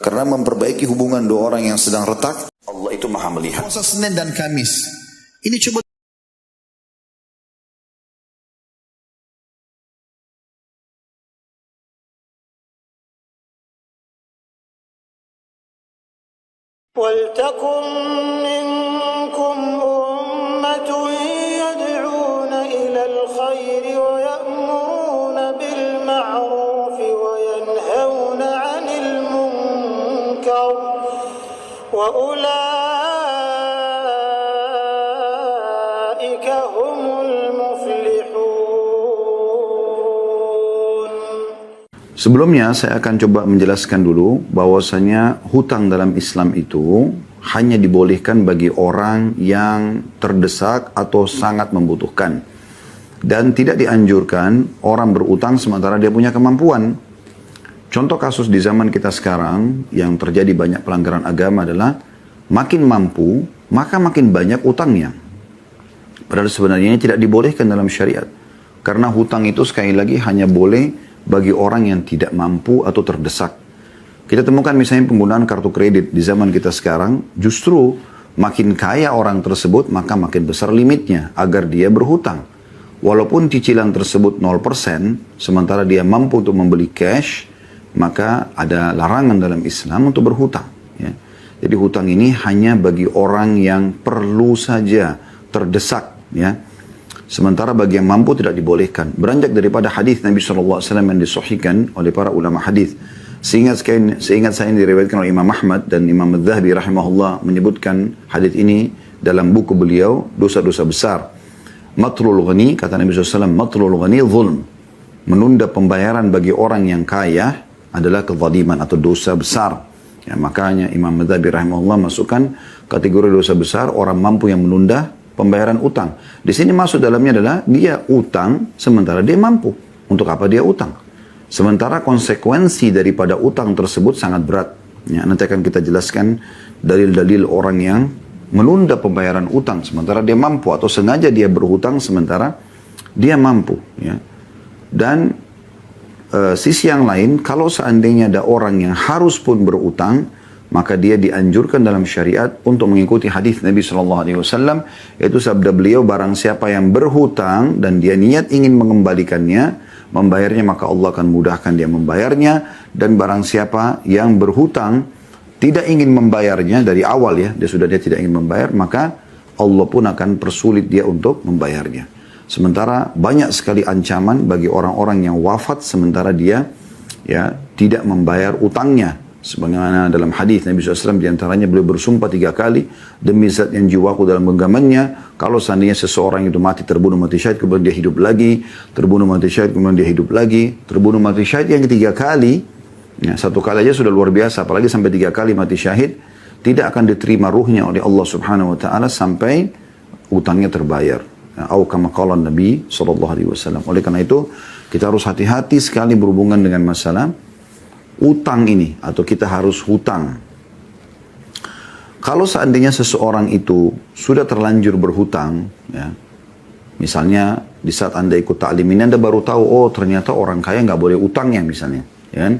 Karena memperbaiki hubungan dua orang yang sedang retak, Allah itu maha melihat. Puasa Senin dan Kamis. Ini coba وَلْتَكُنْ مِنْكُمْ أُمَّةٌ يَدْعُونَ إِلَى الْخَيْرِ وَيَأْمُرُونَ بِالْمَعْرُوفِ وَيَنْهَوْنَ عَنِ الْمُنْكَرِ وَأُولَئِكَ هُمُ الْمُفْلِحُونَ. Sebelumnya saya akan coba menjelaskan dulu bahwasanya hutang dalam Islam itu hanya dibolehkan bagi orang yang terdesak atau sangat membutuhkan. Dan tidak dianjurkan orang berutang sementara dia punya kemampuan. Contoh kasus di zaman kita sekarang yang terjadi banyak pelanggaran agama adalah makin mampu maka makin banyak utangnya. Padahal sebenarnya ini tidak dibolehkan dalam syariat. Karena hutang itu sekali lagi hanya boleh bagi orang yang tidak mampu atau terdesak. Kita temukan misalnya penggunaan kartu kredit di zaman kita sekarang, justru makin kaya orang tersebut, maka makin besar limitnya agar dia berhutang. Walaupun cicilan tersebut 0%, sementara dia mampu untuk membeli cash, maka ada larangan dalam Islam untuk berhutang. Ya. Jadi hutang ini hanya bagi orang yang perlu saja, terdesak. Ya. Sementara bagi yang mampu tidak dibolehkan. Beranjak daripada hadis Nabi SAW yang disahihkan oleh para ulama hadis. Seingat saya ini diriwayatkan oleh Imam Ahmad dan Imam Al-Dhahabi rahimahullah menyebutkan hadis ini dalam buku beliau, dosa-dosa besar. Matlul ghani, kata Nabi SAW, matlul ghani zulm. Menunda pembayaran bagi orang yang kaya adalah kezaliman atau dosa besar. Ya, makanya Imam Al-Dhahabi rahimahullah masukkan kategori dosa besar orang mampu yang menunda pembayaran utang. Di sini masuk dalamnya adalah dia utang sementara dia mampu. Untuk apa dia utang? Sementara konsekuensi daripada utang tersebut sangat berat. Ya, nanti akan kita jelaskan dalil-dalil orang yang menunda pembayaran utang sementara dia mampu atau sengaja dia berhutang sementara dia mampu. Ya. Dan sisi yang lain, kalau seandainya ada orang yang harus pun berutang, maka dia dianjurkan dalam syariat untuk mengikuti hadis Nabi SAW, yaitu sabda beliau, barang siapa yang berhutang dan dia niat ingin mengembalikannya, membayarnya, maka Allah akan mudahkan dia membayarnya. Dan barang siapa yang berhutang tidak ingin membayarnya dari awal, ya, dia tidak ingin membayar, maka Allah pun akan persulit dia untuk membayarnya. Sementara banyak sekali ancaman bagi orang-orang yang wafat sementara dia tidak membayar utangnya. Sebagaimana dalam hadis Nabi SAW diantaranya beliau bersumpah 3 kali, demi zat yang jiwaku dalam genggamannya, kalau seandainya seseorang itu mati, terbunuh mati syahid, kemudian dia hidup lagi, terbunuh mati syahid, kemudian dia hidup lagi, terbunuh mati syahid yang ketiga kali, ya, 1 kali aja sudah luar biasa, apalagi sampai 3 kali mati syahid, tidak akan diterima ruhnya oleh Allah Subhanahu Wa Taala sampai utangnya terbayar. Atau kama qala Nabi SAW. Oleh karena itu kita harus hati-hati sekali berhubungan dengan masalah utang ini, atau kita harus hutang. Kalau seandainya seseorang itu sudah terlanjur berhutang, ya, misalnya di saat Anda ikut ta'lim ini Anda baru tahu, oh ternyata orang kaya nggak boleh utangnya misalnya, ya,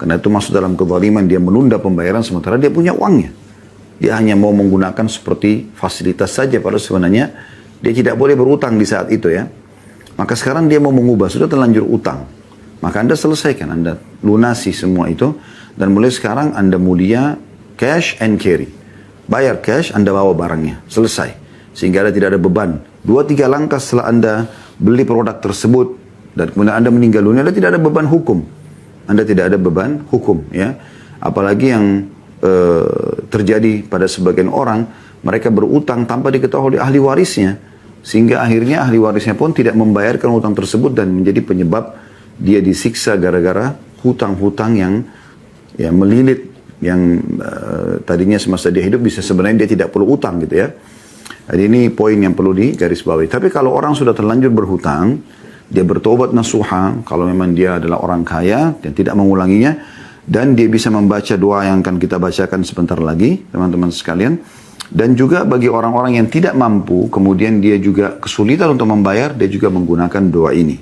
karena itu masuk dalam kezaliman, dia menunda pembayaran sementara dia punya uangnya. Dia hanya mau menggunakan seperti fasilitas saja, padahal sebenarnya dia tidak boleh berutang di saat itu, ya. Maka sekarang dia mau mengubah, sudah terlanjur utang. Maka Anda selesaikan, Anda lunasi semua itu, dan mulai sekarang Anda mulia cash and carry. Bayar cash, Anda bawa barangnya, selesai. Sehingga Anda tidak ada beban. 2-3 langkah setelah Anda beli produk tersebut, dan kemudian Anda meninggal dunia, Anda tidak ada beban hukum. Anda tidak ada beban hukum, ya. Apalagi yang terjadi pada sebagian orang, mereka berutang tanpa diketahui oleh ahli warisnya. Sehingga akhirnya ahli warisnya pun tidak membayarkan utang tersebut dan menjadi penyebab dia disiksa gara-gara hutang-hutang yang melilit, yang tadinya semasa dia hidup bisa sebenarnya dia tidak perlu utang gitu, ya. Jadi ini poin yang perlu digarisbawahi. Tapi kalau orang sudah terlanjur berhutang, dia bertobat nasuha, kalau memang dia adalah orang kaya dan tidak mengulanginya, dan dia bisa membaca doa yang akan kita bacakan sebentar lagi, teman-teman sekalian. Dan juga bagi orang-orang yang tidak mampu, kemudian dia juga kesulitan untuk membayar, dia juga menggunakan doa ini.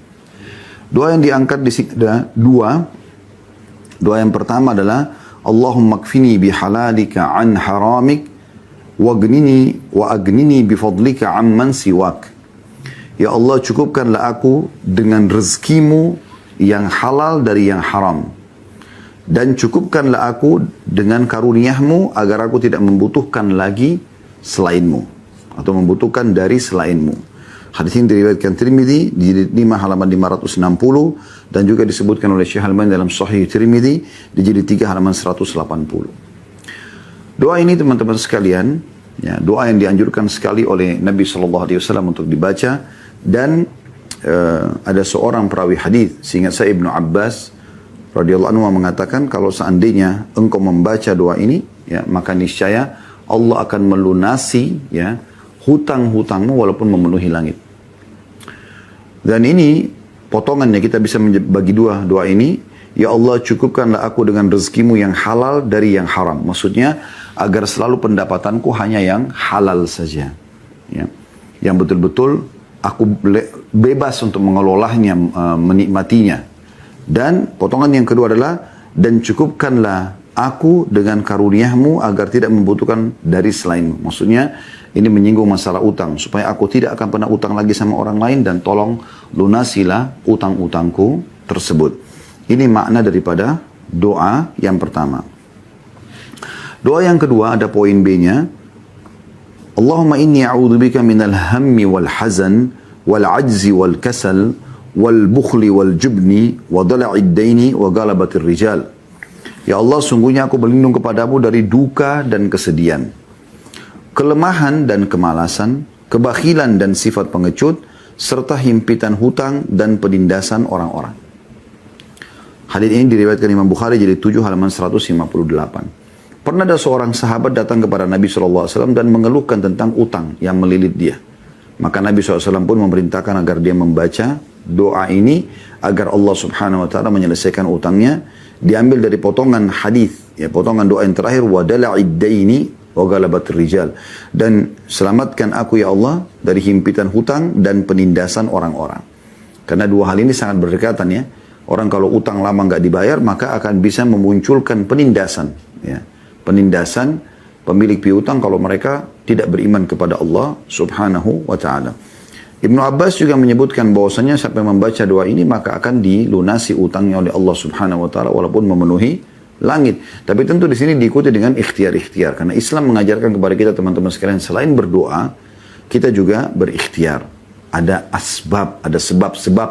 Doa yang diangkat di sini ada 2. Doa yang pertama adalah Allahumma kfini bihalalika an haramik wa agnini bifadlika amman siwak. Ya Allah, cukupkanlah aku dengan rezekimu yang halal dari yang haram. Dan cukupkanlah aku dengan karuniamu agar aku tidak membutuhkan lagi selainmu. Atau membutuhkan dari selainmu. Hadis ini diriwayatkan Tirmidzi di jilid 5 halaman 560 dan juga disebutkan oleh Syekh Al-Albani dalam Sahih Tirmidzi di jilid 3 halaman 180. Doa ini teman-teman sekalian, ya, doa yang dianjurkan sekali oleh Nabi SAW untuk dibaca, dan ada seorang perawi hadis, seingat saya Ibnu Abbas radhiyallahu anhu mengatakan kalau seandainya engkau membaca doa ini, ya, maka niscaya Allah akan melunasi, ya, hutang-hutangmu walaupun memenuhi langit. Dan ini potongannya kita bisa bagi dua doa ini. Ya Allah, cukupkanlah aku dengan rezekimu yang halal dari yang haram. Maksudnya agar selalu pendapatanku hanya yang halal saja, ya, yang betul-betul aku bebas untuk mengelolanya, menikmatinya. Dan potongan yang kedua adalah, dan cukupkanlah aku dengan karuniamu agar tidak membutuhkan dari selainmu. Maksudnya ini menyinggung masalah utang, supaya aku tidak akan pernah utang lagi sama orang lain, dan tolong lunasilah utang-utangku tersebut. Ini makna daripada doa yang pertama. Doa yang kedua ada poin B-nya. Allahumma inni a'udzubika minal hammi wal hazan wal ajzi wal kasal wal bukhli wal jubni wa dala'id daini wa galabatir rijal. Ya Allah, sungguhnya aku berlindung kepadamu dari duka dan kesedihan, kelemahan dan kemalasan, kebakhilan dan sifat pengecut, serta himpitan hutang dan penindasan orang-orang. Hadis ini diriwayatkan Imam Bukhari jadi 7 halaman 158. Pernah ada seorang sahabat datang kepada Nabi SAW dan mengeluhkan tentang utang yang melilit dia. Maka Nabi SAW pun memerintahkan agar dia membaca doa ini agar Allah Subhanahu Wa Taala menyelesaikan utangnya. Diambil dari potongan hadis, ya, potongan doa yang terakhir, wa dala'id daini wa galabatir rijal, dan selamatkan aku ya Allah dari himpitan hutang dan penindasan orang-orang. Karena dua hal ini sangat berdekatan, ya. Orang kalau utang lama nggak dibayar, maka akan bisa memunculkan penindasan, ya. Penindasan pemilik piutang kalau mereka tidak beriman kepada Allah Subhanahu Wa Taala. Ibnu Abbas juga menyebutkan bahwasanya siapa yang membaca doa ini maka akan dilunasi utangnya oleh Allah Subhanahu Wa Taala walaupun memenuhi langit. Tapi tentu di sini diikuti dengan ikhtiar-ikhtiar, karena Islam mengajarkan kepada kita teman-teman sekalian, selain berdoa kita juga berikhtiar. Ada asbab, ada sebab-sebab.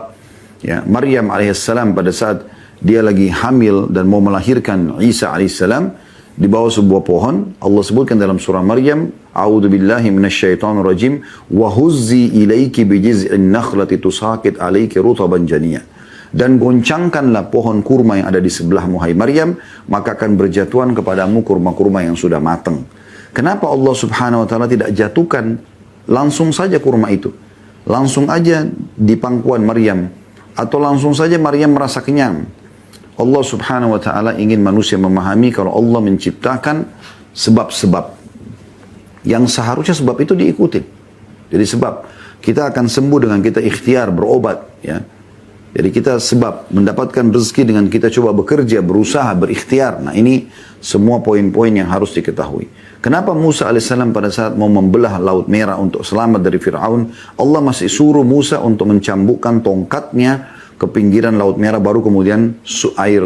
Ya, Maryam alaihissalam pada saat dia lagi hamil dan mau melahirkan Isa alaihissalam di bawah sebuah pohon, Allah sebutkan dalam surah Maryam, A'udzu billahi minasyaitonir rajim, wa huzzi ilaiki bijiz'in nakhlati tusaqit 'alaiki rutaban janiyya. Dan goncangkanlah pohon kurma yang ada di sebelahmu, hai Maryam, maka akan berjatuhan kepadamu kurma-kurma yang sudah matang. Kenapa Allah Subhanahu Wa Taala tidak jatuhkan langsung saja kurma itu? Langsung aja di pangkuan Maryam, atau langsung saja Maryam merasa kenyang. Allah Subhanahu Wa Taala ingin manusia memahami kalau Allah menciptakan sebab-sebab yang seharusnya sebab itu diikuti. Jadi sebab kita akan sembuh dengan kita ikhtiar berobat, ya. Jadi kita sebab mendapatkan rezeki dengan kita coba bekerja, berusaha, berikhtiar. Nah, ini semua poin-poin yang harus diketahui. Kenapa Musa alaihissalam pada saat mau membelah Laut Merah untuk selamat dari Fir'aun, Allah masih suruh Musa untuk mencambukkan tongkatnya ke pinggiran Laut Merah, baru kemudian air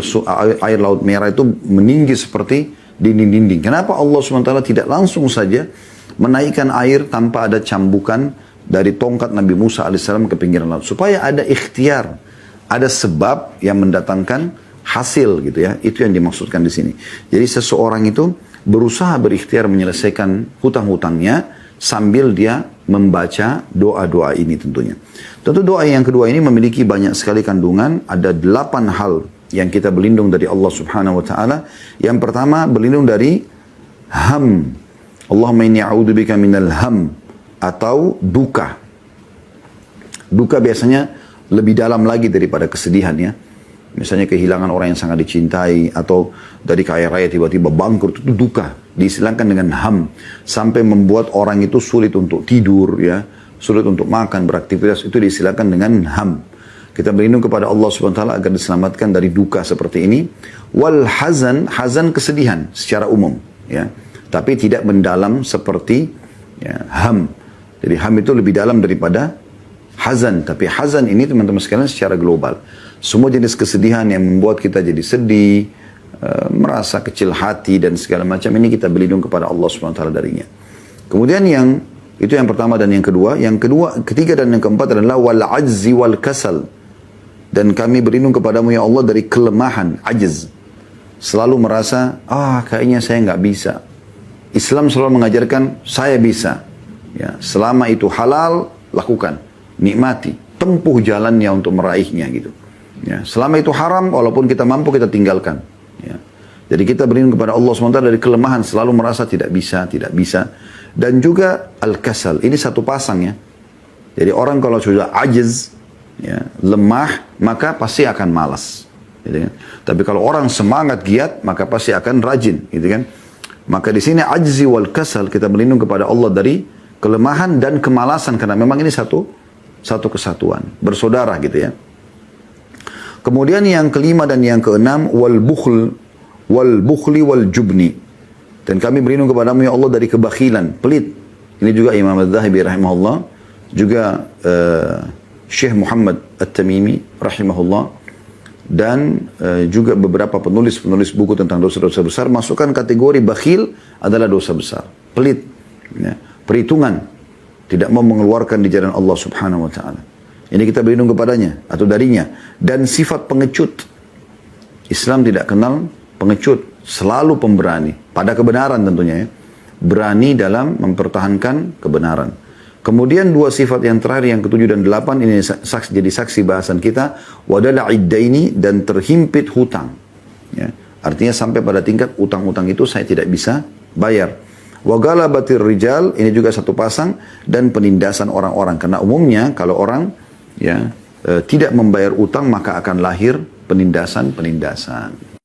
Laut Merah itu meninggi seperti dinding-dinding. Kenapa Allah SWT tidak langsung saja menaikkan air tanpa ada cambukan dari tongkat Nabi Musa alaihissalam ke pinggiran laut? Supaya ada ikhtiar, ada sebab yang mendatangkan hasil, gitu ya. Itu yang dimaksudkan di sini. Jadi seseorang itu berusaha berikhtiar menyelesaikan hutang-hutangnya sambil dia membaca doa-doa ini tentunya. Tentu doa yang kedua ini memiliki banyak sekali kandungan. Ada 8 hal yang kita berlindung dari Allah Subhanahu Wa Taala. Yang pertama, berlindung dari ham. Allahumma inni a'udzubika minal ham, atau duka. Duka biasanya lebih dalam lagi daripada kesedihan, ya. Misalnya kehilangan orang yang sangat dicintai, atau dari kaya raya tiba-tiba bangkrut, itu duka. Diistilahkan dengan ham, sampai membuat orang itu sulit untuk tidur, ya, sulit untuk makan, beraktivitas, itu diistilahkan dengan ham. Kita berlindung kepada Allah Subhanahu wa taala agar diselamatkan dari duka seperti ini. Wal hazan, hazan kesedihan secara umum, ya. Tapi tidak mendalam seperti ya, ham. Jadi ham itu lebih dalam daripada hazan. Tapi hazan ini teman-teman sekalian secara global. Semua jenis kesedihan yang membuat kita jadi sedih, merasa kecil hati dan segala macam ini kita berlindung kepada Allah Subhanahu wa taala darinya. Kemudian itu yang pertama dan yang kedua. Yang kedua, ketiga dan yang keempat adalah wal ajzi wal kasal. Dan kami berlindung kepadamu ya Allah dari kelemahan, ajz. Selalu merasa, kayaknya saya nggak bisa. Islam selalu mengajarkan, saya bisa. Ya, selama itu halal, lakukan. Nikmati. Tempuh jalannya untuk meraihnya gitu. Ya, selama itu haram, walaupun kita mampu, kita tinggalkan. Ya. Jadi kita berlindung kepada Allah SWT dari kelemahan, selalu merasa tidak bisa, tidak bisa. Dan juga al-kasal, ini satu pasang ya. Jadi orang kalau sudah ajiz, ya, lemah, maka pasti akan malas. Gitu kan? Tapi kalau orang semangat giat, maka pasti akan rajin. Gitu kan? Maka di sini ajzi wal kasal, kita berlindung kepada Allah dari kelemahan dan kemalasan. Karena memang ini satu kesatuan. Bersaudara gitu ya. Kemudian yang kelima dan yang keenam, wal bukhli wal jubni. Dan kami berlindung kepadamu ya Allah dari kebakhilan, pelit. Ini juga Imam Az-Zahabi rahimahullah, juga Syekh Muhammad At-Tamimi rahimahullah, dan juga beberapa penulis buku tentang dosa-dosa besar masukkan kategori bakhil adalah dosa besar, pelit, ya, perhitungan, tidak mau mengeluarkan di jalan Allah Subhanahu wa taala. Ini kita berlindung kepadanya atau darinya. Dan sifat pengecut. Islam tidak kenal pengecut, selalu pemberani pada kebenaran tentunya ya. Berani dalam mempertahankan kebenaran. Kemudian dua sifat yang terakhir, yang ketujuh dan delapan, ini jadi saksi bahasan kita. Wadala iddaini, dan terhimpit hutang. Ya. Artinya sampai pada tingkat utang-utang itu saya tidak bisa bayar. Wagala batir rijal, ini juga satu pasang. Dan penindasan orang-orang. Karena umumnya kalau orang ya tidak membayar utang, maka akan lahir penindasan-penindasan.